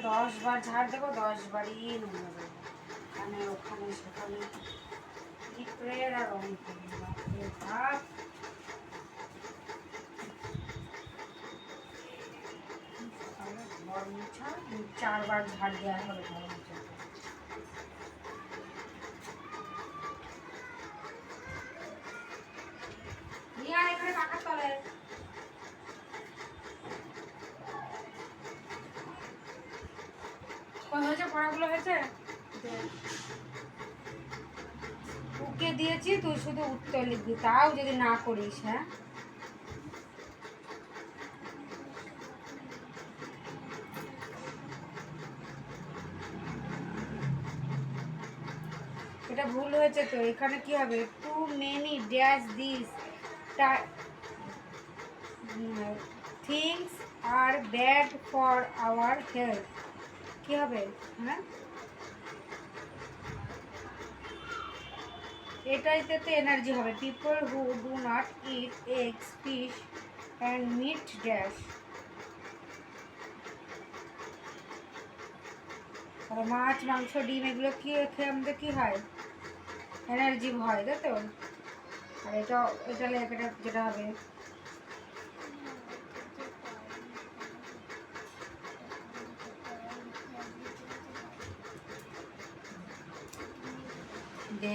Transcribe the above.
10 বার ঝাড় দেবো, 10 বারই নোংরা দেবো। মানে ওখানে সেখানে পিঁপড়ের আর রং করবো ভাব। 4 বার ঝাড় দেওয়া হবে ঘর মুছা। এখানে পাখার তলে হয়েছে, পড়াগুলো হয়েছে ওকে দিয়েছি, তুই শুধু উত্তর লিখবি, তাও যদি না করিস। হ্যাঁ, এটা ভুল হয়েছে তো। এখানে কি হবে? Too many dash this things are bad for our health. কি হবে? হ্যাঁ, এটাইতে তো এনার্জি হবে। People who do not eat eggs fish and meat dash. মাছ, মাংস, ডিম এগুলো কি খেয়ে আমাদের কী হয়? এনার্জি হয়, তাই তো। আর এটা লেখাটা যেটা হবে যে